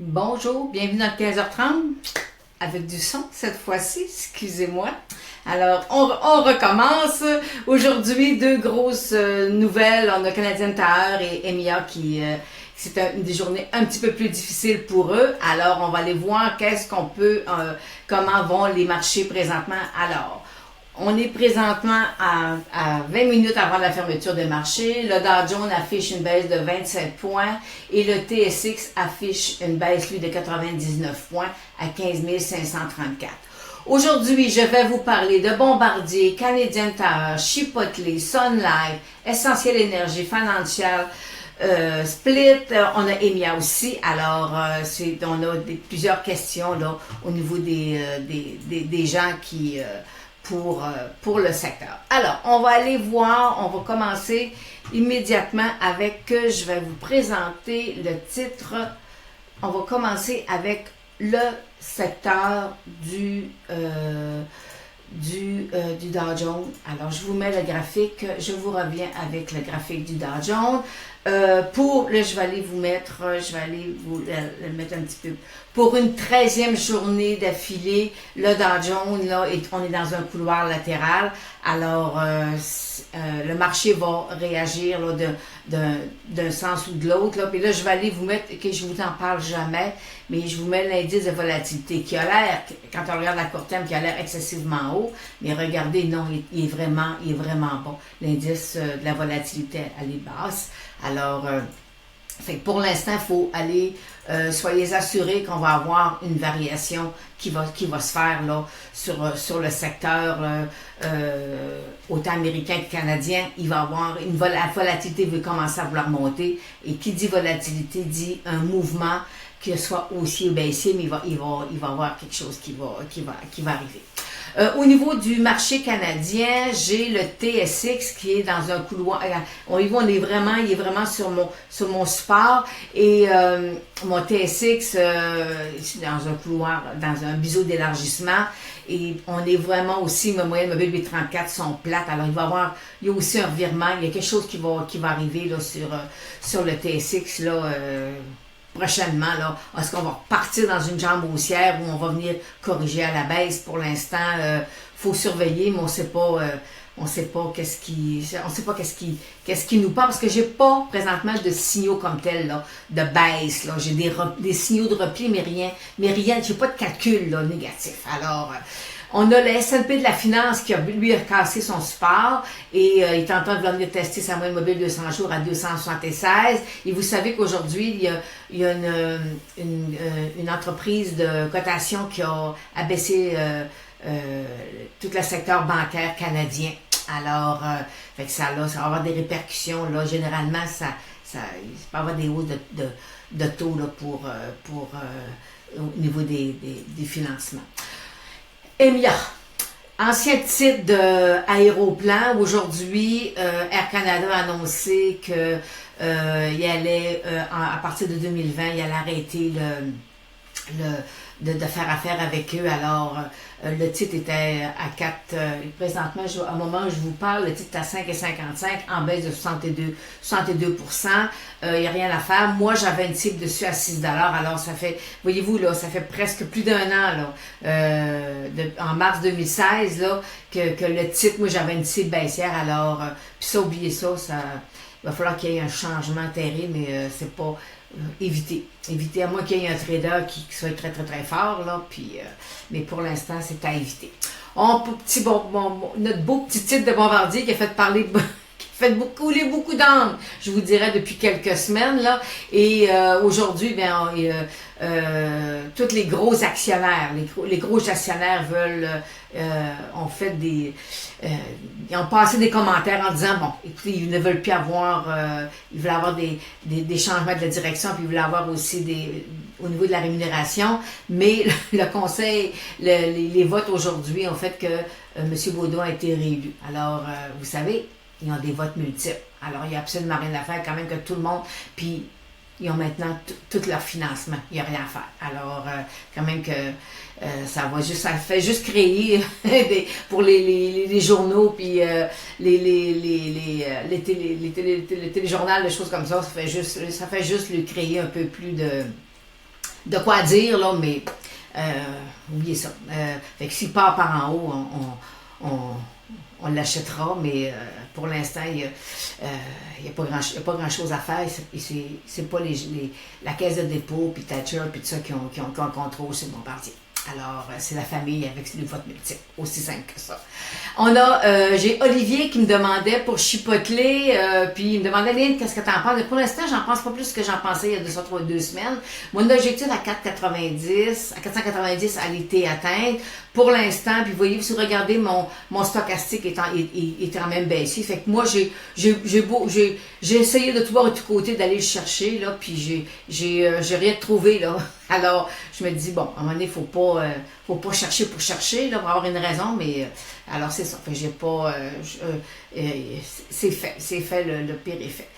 Bonjour, bienvenue dans le 15h30 avec du son cette fois-ci, excusez-moi. Alors, on recommence. Aujourd'hui, deux grosses nouvelles. On a Canadian Tire et EMEA c'est des journées un petit peu plus difficiles pour eux. Alors, on va aller voir comment vont les marchés présentement. Alors, on est présentement à 20 minutes avant la fermeture des marchés. Le Dow Jones affiche une baisse de 27 points et le TSX affiche une baisse, lui, de 99 points à 15 534. Aujourd'hui, je vais vous parler de Bombardier, Canadian Tire, Chipotle, Sun Life, Essentiel Énergie, Financial, Split, on a EMEA aussi. Alors, on a plusieurs questions là, au niveau des gens qui... pour le secteur. Alors, on va aller voir, on va commencer immédiatement avec, je vais vous présenter le titre, on va commencer avec le secteur du Dow Jones. Alors, je vous mets le graphique, je vous reviens avec le graphique du Dow Jones. Là, je vais aller vous le mettre un petit peu. Pour une 13e journée d'affilée, le Dow Jones, là, on est dans un couloir latéral. Alors, le marché va réagir là, d'un sens ou de l'autre. Puis là, je vais aller vous mettre, que je vous en parle jamais, mais je vous mets l'indice de volatilité qui a l'air, quand on regarde à court terme, qui a l'air excessivement haut. Mais regardez, non, il est vraiment bon. L'indice de la volatilité, elle est basse. Alors, pour l'instant, il faut aller, soyez assurés qu'on va avoir une variation qui va se faire là, sur le secteur autant américain que canadien. Il va avoir la volatilité va commencer à vouloir monter. Et qui dit volatilité dit un mouvement qui soit haussier ou baissier, mais il va y avoir quelque chose qui va arriver. Au niveau du marché canadien, j'ai le TSX qui est dans un couloir. Il est vraiment sur mon support et mon TSX dans un couloir, dans un biseau d'élargissement. Et on est vraiment aussi, mes moyennes mobiles B34 sont plates. Alors il y a aussi un revirement. Il y a quelque chose qui va arriver là, sur le TSX là. Prochainement, là, est-ce qu'on va repartir dans une jambe haussière ou on va venir corriger à la baisse? Pour l'instant, faut surveiller, mais on sait pas qu'est-ce qui nous parle, parce que j'ai pas présentement de signaux comme tels là, de baisse. Là. J'ai des signaux de repli, mais rien, j'ai pas de calcul là, négatif. Alors, on a le S&P de la finance qui lui a cassé son support et il est en train de venir tester sa moyenne mobile 200 jours à 276. Et vous savez qu'aujourd'hui, il y a une entreprise de cotation qui a abaissé tout le secteur bancaire canadien. Alors, ça va avoir des répercussions. Là, généralement, ça peut avoir des hausses de taux là, pour au niveau des financements. EMEA, ancien titre d'Aéroplan. Aujourd'hui, Air Canada a annoncé que il allait, à partir de 2020, il allait arrêter de faire affaire avec eux. Alors, le titre était à 4, présentement, à un moment où je vous parle, le titre est à 5,55 en baisse de 62%. Il n'y a rien à faire. Moi, j'avais une cible dessus à 6 $. Alors, ça fait, voyez-vous, là, ça fait presque plus d'un an, là, en mars 2016, là, que le titre, moi, j'avais une cible baissière. Alors, puis ça, oubliez ça, il va falloir qu'il y ait un changement terrible, mais c'est pas... éviter, à moins qu'il y ait un trader qui soit très très très fort là, puis mais pour l'instant c'est à éviter. Notre beau petit titre de Bombardier qui a fait parler qui a fait couler beaucoup d'encre, je vous dirais depuis quelques semaines là, et aujourd'hui tous les gros actionnaires, les gros actionnaires ils ont passé des commentaires en disant, bon, écoutez, ils ne veulent plus avoir, ils veulent avoir des changements de la direction, puis ils veulent avoir aussi au niveau de la rémunération, mais le conseil, les votes aujourd'hui ont fait que M. Baudouin a été réélu. Alors, vous savez, ils ont des votes multiples. Alors, il n'y a absolument rien à faire, quand même que tout le monde, puis ils ont maintenant tout leur financement. Il n'y a rien à faire. Alors, quand même que ça fait juste créer pour les journaux, puis les téléjournaux, des choses comme ça, ça fait juste lui créer un peu plus de quoi dire, là, mais oubliez ça. Fait que s'il part par en haut, on l'achètera, mais pour l'instant, il n'y a pas grand-chose à faire. C'est pas la caisse de dépôt, puis Thatcher, puis tout ça qui ont le contrôle sur Bombardier. Alors, c'est la famille avec les votes multiples. Aussi simple que ça. J'ai Olivier qui me demandait pour chipoteler, puis il me demandait, Lynn, qu'est-ce que t'en penses? Pour l'instant, j'en pense pas plus que j'en pensais il y a 2 semaines. Mon objectif à 490 a été atteint. Pour l'instant, puis voyez, si vous regardez mon stochastique est en même baissier. Fait que moi, j'ai essayé de tout voir de tous côtés d'aller le chercher, là, puis j'ai rien trouvé, là. Alors, je me dis, bon, à un moment donné, faut pas chercher pour chercher, là, pour avoir une raison, mais alors c'est ça. Fait que j'ai pas, c'est fait, le pire est fait.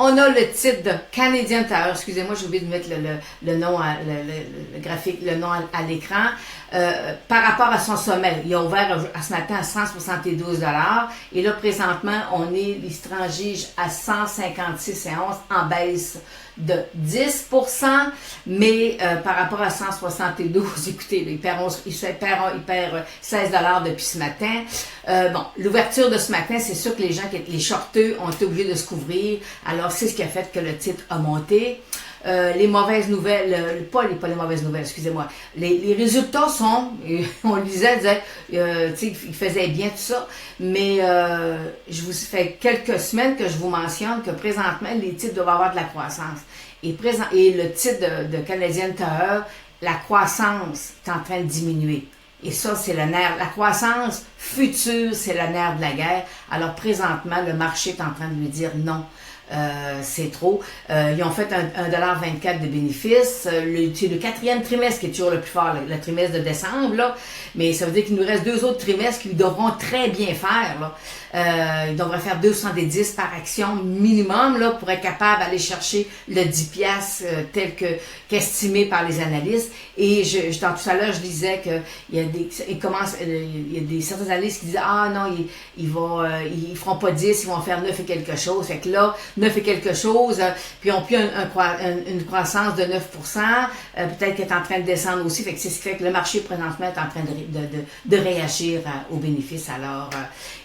On a le titre de Canadian Tire. Excusez-moi, j'ai oublié de mettre le nom, le graphique, le nom à l'écran. Par rapport à son sommet, il a ouvert ce matin à 172 $. Et là, présentement, il se transige à 156,11 en baisse de 10%. Mais par rapport à 172, écoutez, là, il perd 16 $ depuis ce matin. Bon, l'ouverture de ce matin, c'est sûr que les shorteux ont été obligés de se couvrir. Alors, c'est ce qui a fait que le titre a monté. Les mauvaises nouvelles, pas les mauvaises nouvelles, excusez-moi. Les résultats sont, on le disait, tu sais, il faisait bien tout ça, mais je vous fais quelques semaines que je vous mentionne que présentement, les titres doivent avoir de la croissance. Et le titre de Canadian Tire, la croissance est en train de diminuer. Et ça, c'est le nerf. La croissance future, c'est le nerf de la guerre. Alors, présentement, le marché est en train de lui dire non. C'est trop. Ils ont fait 1,24 $ de bénéfices. C'est le 4e trimestre qui est toujours le plus fort, le trimestre de décembre, là. Mais ça veut dire qu'il nous reste 2 autres trimestres qui devront très bien faire, là. Ils devraient faire 210 par action minimum, là, pour être capable d'aller chercher le 10 piastres qu'estimé par les analystes. Et tout à l'heure, je disais que il y a certains analystes qui disent, ah non, ils feront pas 10, ils vont faire 9 et quelque chose. Fait que là, 9 et quelque chose, puis ils ont plus une croissance de 9%, peut-être qu'elle est en train de descendre aussi. Fait que c'est ce qui fait que le marché présentement est en train de réagir aux bénéfices. Alors,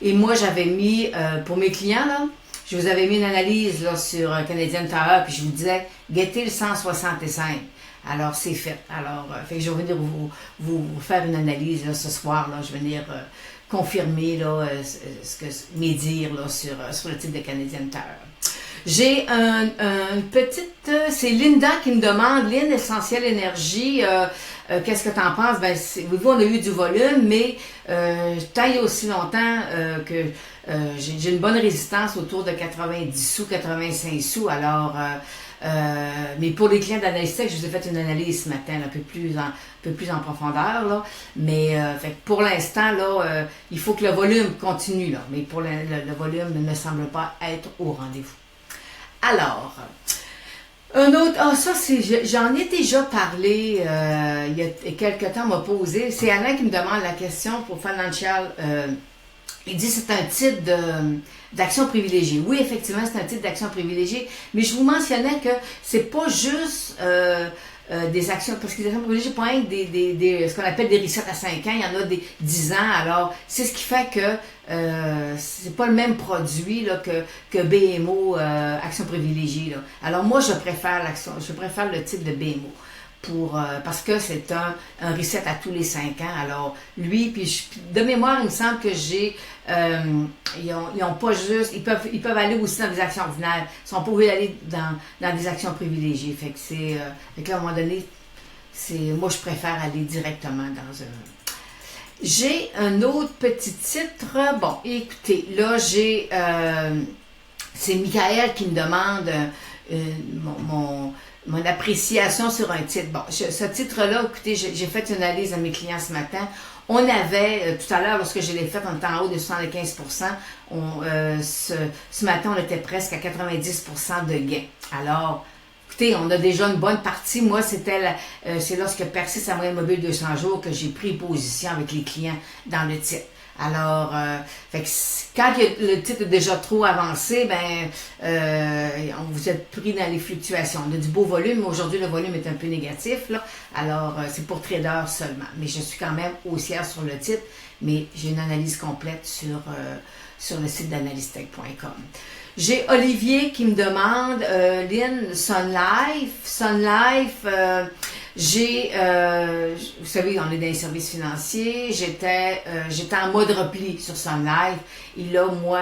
et moi, j'avais mis, pour mes clients, là, je vous avais mis une analyse là, sur Canadian Tire, puis je vous disais, guettez le 165. Alors, c'est fait. Alors, fait que je vais venir vous faire une analyse là, ce soir. Là, je vais venir confirmer là, mes dires là, sur le titre de Canadian Tire. J'ai une petite... c'est Linda qui me demande, Lynn, Essentiel Énergie, qu'est-ce que tu en penses? Ben, vous, on a eu du volume, mais tant il y a aussi longtemps que j'ai une bonne résistance autour de 90 sous, 85 sous. Alors, mais pour les clients d'Analyse Tech, je vous ai fait une analyse ce matin, là, un peu plus en profondeur, là. Mais fait que pour l'instant, là, il faut que le volume continue, là. Mais pour le volume ne semble pas être au rendez-vous. Alors, un autre, j'en ai déjà parlé il y a quelques temps, on m'a posé, c'est Alain qui me demande la question pour Financial, il dit c'est un titre d'action privilégiée. Oui, effectivement, c'est un titre d'action privilégiée, mais je vous mentionnais que c'est pas juste des actions, parce que les actions privilégiées, pas rien que ce qu'on appelle des resets à 5 ans, il y en a des 10 ans, alors c'est ce qui fait que c'est pas le même produit là, que BMO action privilégiée. Là. Alors moi, je préfère le type de BMO. Parce que c'est un reset à tous les 5 ans. Alors, lui, puis de mémoire, il me semble que ils ont pas juste, ils peuvent aller aussi dans des actions ordinaires. Ils sont pas obligés d'aller dans des actions privilégiées. Fait que là, à un moment donné, moi, je préfère aller directement dans un... J'ai un autre petit titre. Bon, écoutez, là, c'est Michael qui me demande mon appréciation sur un titre. Bon, ce titre-là, écoutez, j'ai fait une analyse à mes clients ce matin. On avait, tout à l'heure, lorsque je l'ai fait, on était en haut de 75%. Ce matin, on était presque à 90% de gain. Alors, écoutez, on a déjà une bonne partie. Moi, c'est lorsque percé sa moyenne mobile 200 jours que j'ai pris position avec les clients dans le titre. Alors, fait que quand le titre est déjà trop avancé, vous êtes pris dans les fluctuations. On a du beau volume, mais aujourd'hui le volume est un peu négatif, là. Alors, c'est pour traders seulement. Mais je suis quand même haussière sur le titre, mais j'ai une analyse complète sur le site d'analystech.com. J'ai Olivier qui me demande, Lynn, Sun Life, vous savez, on est dans les services financiers, j'étais en mode repli sur Sun Life, et là, moi,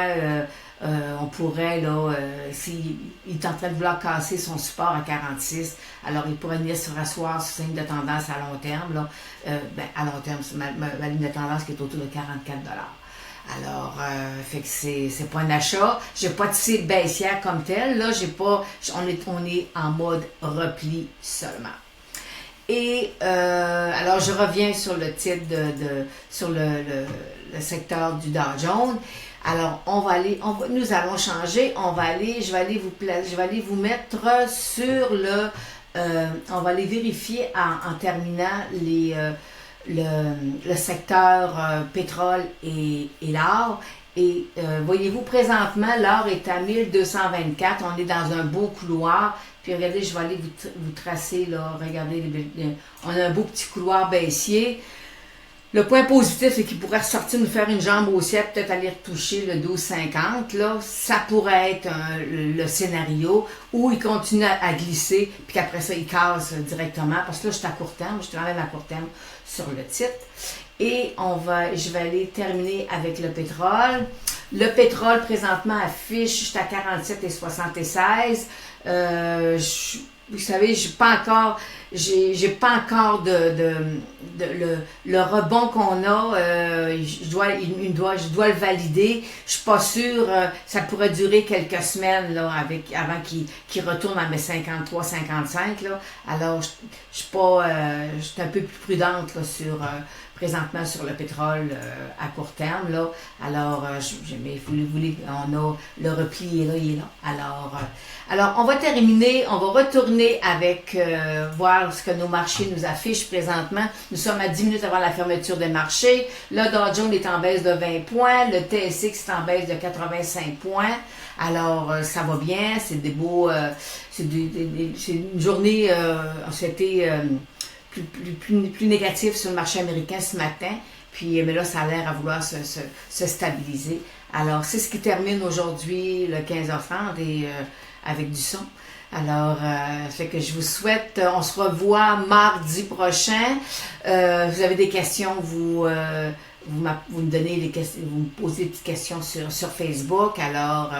on pourrait, là, s'il est en train de vouloir casser son support à 46, alors il pourrait venir se rasseoir sur sa ligne de tendance à long terme, là, à long terme, c'est ma ligne de tendance qui est autour de 44 $. Alors, fait que c'est pas un achat. J'ai pas de cible baissière comme tel. Là, on est en mode repli seulement. Et alors, je reviens sur le titre sur le secteur du Dow Jones. Alors, nous allons changer. Je vais aller vous mettre sur on va aller vérifier en terminant le secteur pétrole et l'or. Et voyez-vous, présentement, l'or est à 1224. On est dans un beau couloir. Puis regardez, je vais aller vous tracer, là. Regardez, on a un beau petit couloir baissier. Le point positif, c'est qu'il pourrait ressortir nous faire une jambe haussière, peut-être aller retoucher le 12,50. Là, ça pourrait être le scénario où il continue à glisser, puis qu'après ça, il casse directement. Parce que là, je suis à court terme, je suis quand même à court terme sur le titre. Et je vais aller terminer avec le pétrole. Le pétrole, présentement, affiche, je suis à 47,76. Vous savez, j'ai pas encore le rebond qu'on a, je dois le valider. Je suis pas sûre, ça pourrait durer quelques semaines là, avant qu'il retourne à mes 53, 55 là. Alors, je suis un peu plus prudente là, présentement sur le pétrole à court terme là. Alors, mais on a le repli il est là. Alors, on va terminer, on va retourner avec voir ce que nos marchés nous affichent présentement. Nous sommes à 10 minutes avant la fermeture des marchés. Le Dow Jones est en baisse de 20 points, le TSX est en baisse de 85 points. Alors, ça va bien, c'est des beaux, c'est une journée, c'était plus négatif sur le marché américain ce matin. Puis, mais là, ça a l'air à vouloir se stabiliser. Alors, c'est ce qui termine aujourd'hui le 15h30 et avec du son. Alors, fait que je vous souhaite, on se revoit mardi prochain. Vous avez des questions, vous me donnez les questions, vous me posez des petites questions sur Facebook. Alors,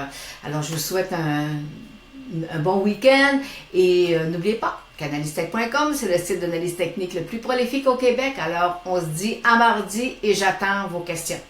je vous souhaite un bon week-end et n'oubliez pas qu'analystech.com, c'est le site d'analyse technique le plus prolifique au Québec. Alors, on se dit à mardi et j'attends vos questions.